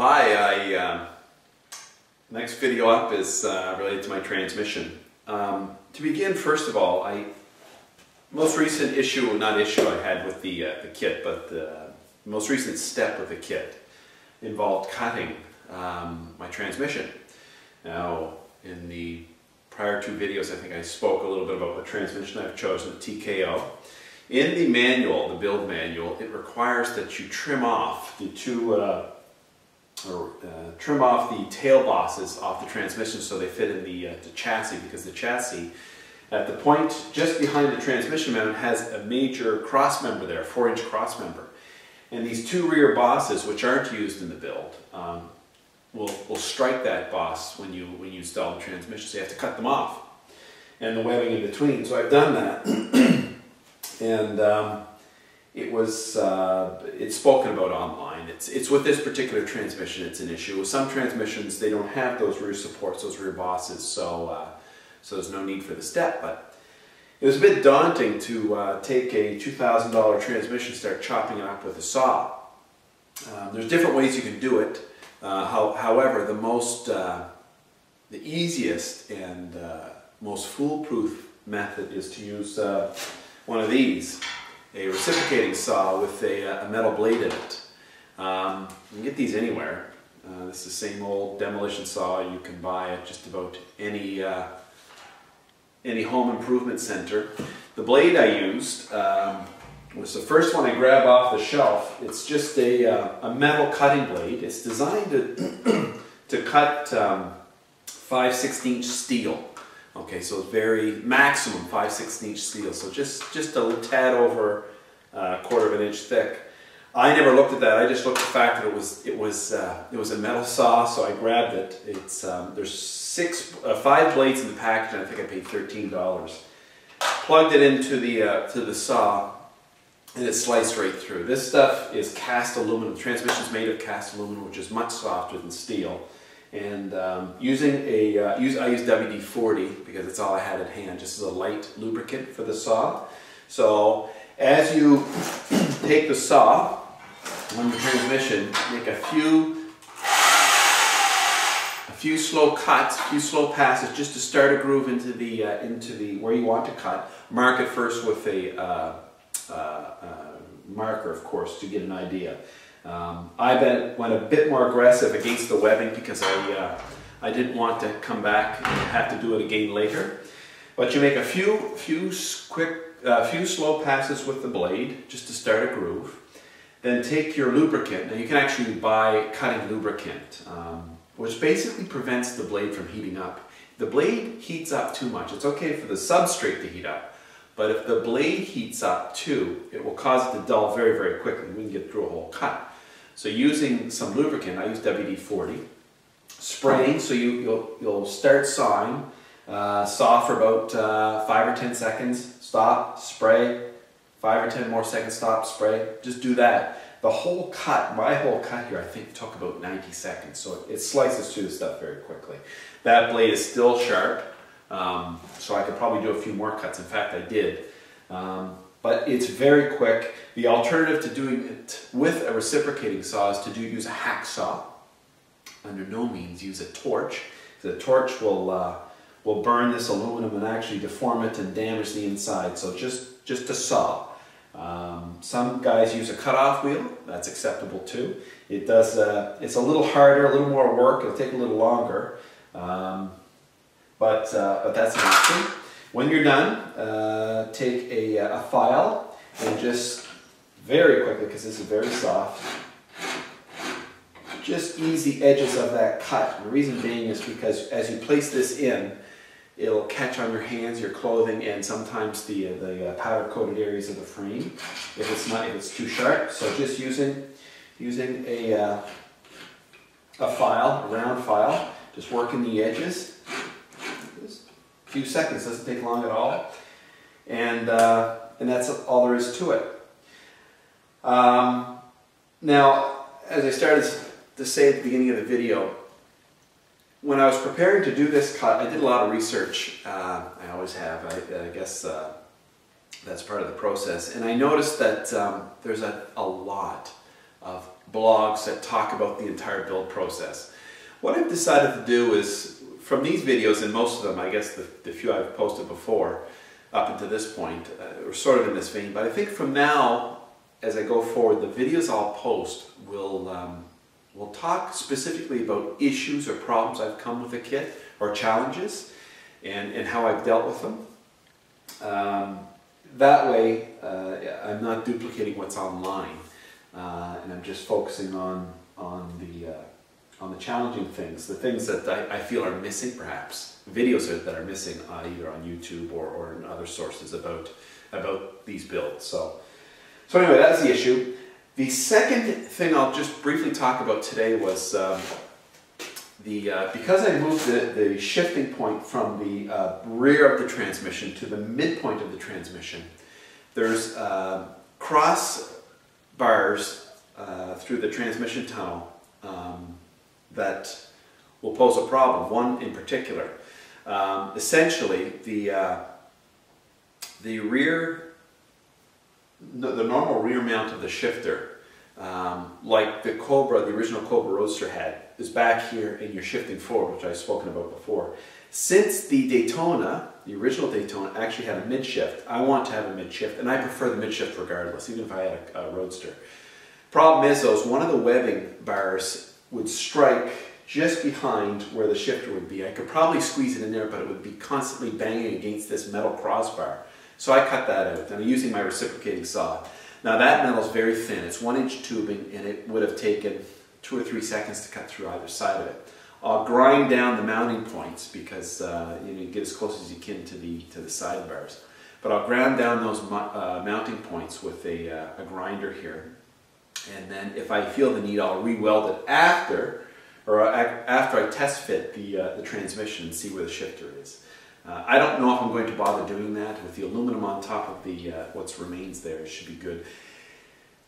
Hi, next video up is related to my transmission. To begin, first of all, most recent issue, not issue I had with the kit, but the most recent step with the kit involved cutting my transmission. Now, in the prior two videos, I think I spoke a little bit about what transmission I've chosen, the TKO. In the manual, the build manual, it requires that you trim off the trim off the tail bosses off the transmission so they fit in the chassis, because the chassis at the point just behind the transmission mount has a major cross member there, a 4-inch cross member. And these two rear bosses, which aren't used in the build, will strike that boss when you install the transmission, so you have to cut them off. And the webbing in between. So I've done that. And it's spoken about online. It's with this particular transmission it's an issue. With some transmissions they don't have those rear supports, those rear bosses, so there's no need for the step. But it was a bit daunting to take a $2,000 transmission, start chopping it up with a saw. There's different ways you can do it. However, the easiest and most foolproof method is to use one of these, a reciprocating saw with a metal blade in it. You can get these anywhere. This is the same old demolition saw you can buy at just about any home improvement center. The blade I used was the first one I grabbed off the shelf. It's just a metal cutting blade. It's designed to cut 5/16" steel. Okay, so it's very maximum 5/16" steel, so just a tad over a 1/4 inch thick. I never looked at that. I just looked at the fact that it was a metal saw, so I grabbed it. There's 5 blades in the package, and I think I paid $13. Plugged it into the saw, and it sliced right through. This stuff is cast aluminum. The transmission is made of cast aluminum, which is much softer than steel. And I use WD-40 because it's all I had at hand, just as a light lubricant for the saw. So as you take the saw on the transmission, make a few slow cuts, a few slow passes, just to start a groove into the where you want to cut. Mark it first with a marker, of course, to get an idea. I went a bit more aggressive against the webbing because I didn't want to come back and have to do it again later. But you make a few slow passes with the blade just to start a groove. Then take your lubricant. Now you can actually buy cutting lubricant, which basically prevents the blade from heating up. If the blade heats up too much, it's okay for the substrate to heat up. But if the blade heats up too, it will cause it to dull very, very quickly. We can get through a whole cut. So using some lubricant, I use WD-40. Spraying, so you'll start sawing. Saw for about 5 or 10 seconds. Stop, spray. 5 or 10 more seconds, stop, spray. Just do that. The whole cut, my whole cut here, I think took about 90 seconds. So it slices through the stuff very quickly. That blade is still sharp. So I could probably do a few more cuts. In fact, I did. But it's very quick. The alternative to doing it with a reciprocating saw is to use a hacksaw. Under no means use a torch. The torch will burn this aluminum and actually deform it and damage the inside. So just a saw. Some guys use a cutoff wheel. That's acceptable too. It does. It's a little harder, a little more work. It'll take a little longer. But that's an option. When you're done, take a file and just very quickly, because this is very soft, just ease the edges of that cut. And the reason being is because as you place this in, it'll catch on your hands, your clothing, and sometimes the powder-coated areas of the frame if it's too sharp. So just using a file, a round file, just working the edges. Few seconds, doesn't take long at all, and that's all there is to it. Now, as I started to say at the beginning of the video, when I was preparing to do this cut, I did a lot of research. I always have. I guess that's part of the process, and I noticed that there's a lot of blogs that talk about the entire build process. What I've decided to do is, from these videos, and most of them, I guess the few I've posted before, up until this point, are sort of in this vein, but I think from now, as I go forward, the videos I'll post will talk specifically about issues or problems I've come with the kit, or challenges, and how I've dealt with them. That way, I'm not duplicating what's online, and I'm just focusing on the challenging things, the things that I feel are missing, perhaps videos that are missing either on YouTube or in other sources about these builds. So anyway, that's the issue. The second thing I'll just briefly talk about today was because I moved the shifting point from the rear of the transmission to the midpoint of the transmission, there's cross bars through the transmission tunnel that will pose a problem. One in particular. Essentially, the normal rear mount of the shifter, like the original Cobra Roadster had, is back here and you're shifting forward, which I've spoken about before. Since the Daytona, the original Daytona, actually had a midshift, I want to have a midshift, and I prefer the midshift regardless, even if I had a Roadster. Problem is though, one of the webbing bars would strike just behind where the shifter would be. I could probably squeeze it in there, but it would be constantly banging against this metal crossbar. So I cut that out, and I'm using my reciprocating saw. Now that metal is very thin. It's 1-inch tubing, and it would have taken 2 or 3 seconds to cut through either side of it. I'll grind down the mounting points because you get as close as you can to the side bars. But I'll grind down those mounting points with a grinder here. And then if I feel the need, I'll re-weld it after I test fit the transmission and see where the shifter is. I don't know if I'm going to bother doing that. With the aluminum on top of the what remains there, it should be good.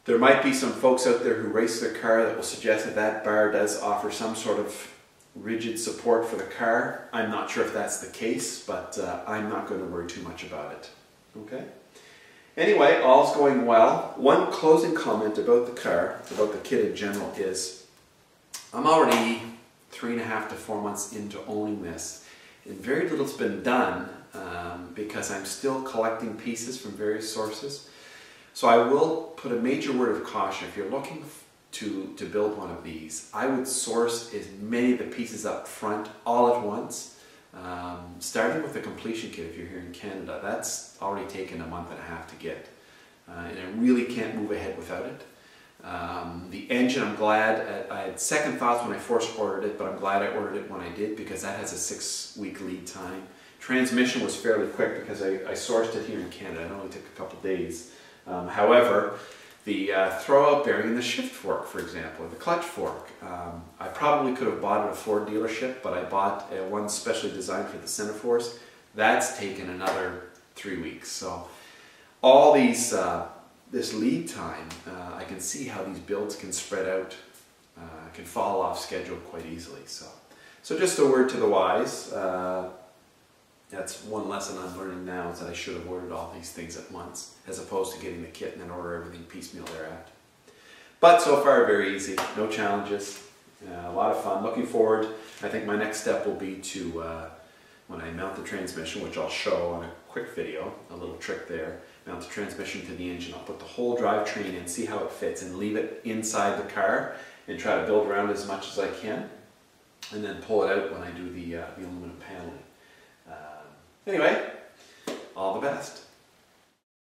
There might be some folks out there who race their car that will suggest that bar does offer some sort of rigid support for the car. I'm not sure if that's the case, but I'm not going to worry too much about it. Okay? Anyway, all's going well. One closing comment about the car, about the kit in general, is I'm already 3.5 to 4 months into owning this, and very little's been done because I'm still collecting pieces from various sources. So I will put a major word of caution. If you're looking to build one of these, I would source as many of the pieces up front all at once. Starting with the completion kit, if you're here in Canada, that's already taken 1.5 months to get, and I really can't move ahead without it. The engine, I'm glad, I had second thoughts when I first ordered it, but I'm glad I ordered it when I did because that has a 6-week lead time. Transmission was fairly quick because I sourced it here in Canada. It only took a couple days. However, the throw-out bearing and the shift fork, for example, or the clutch fork, I probably could have bought at a Ford dealership, but I bought one specially designed for the Center Force. That's taken another 3 weeks. So all these, this lead time, I can see how these builds can spread out, can fall off schedule quite easily. So just a word to the wise. That's one lesson I'm learning now, is that I should have ordered all these things at once, as opposed to getting the kit and then order everything piecemeal thereafter. But so far, very easy, no challenges, a lot of fun. Looking forward, I think my next step will be to, when I mount the transmission, which I'll show on a quick video, a little trick there, mount the transmission to the engine, I'll put the whole drivetrain in, see how it fits, and leave it inside the car, and try to build around as much as I can, and then pull it out when I do the aluminum paneling. Anyway, all the best.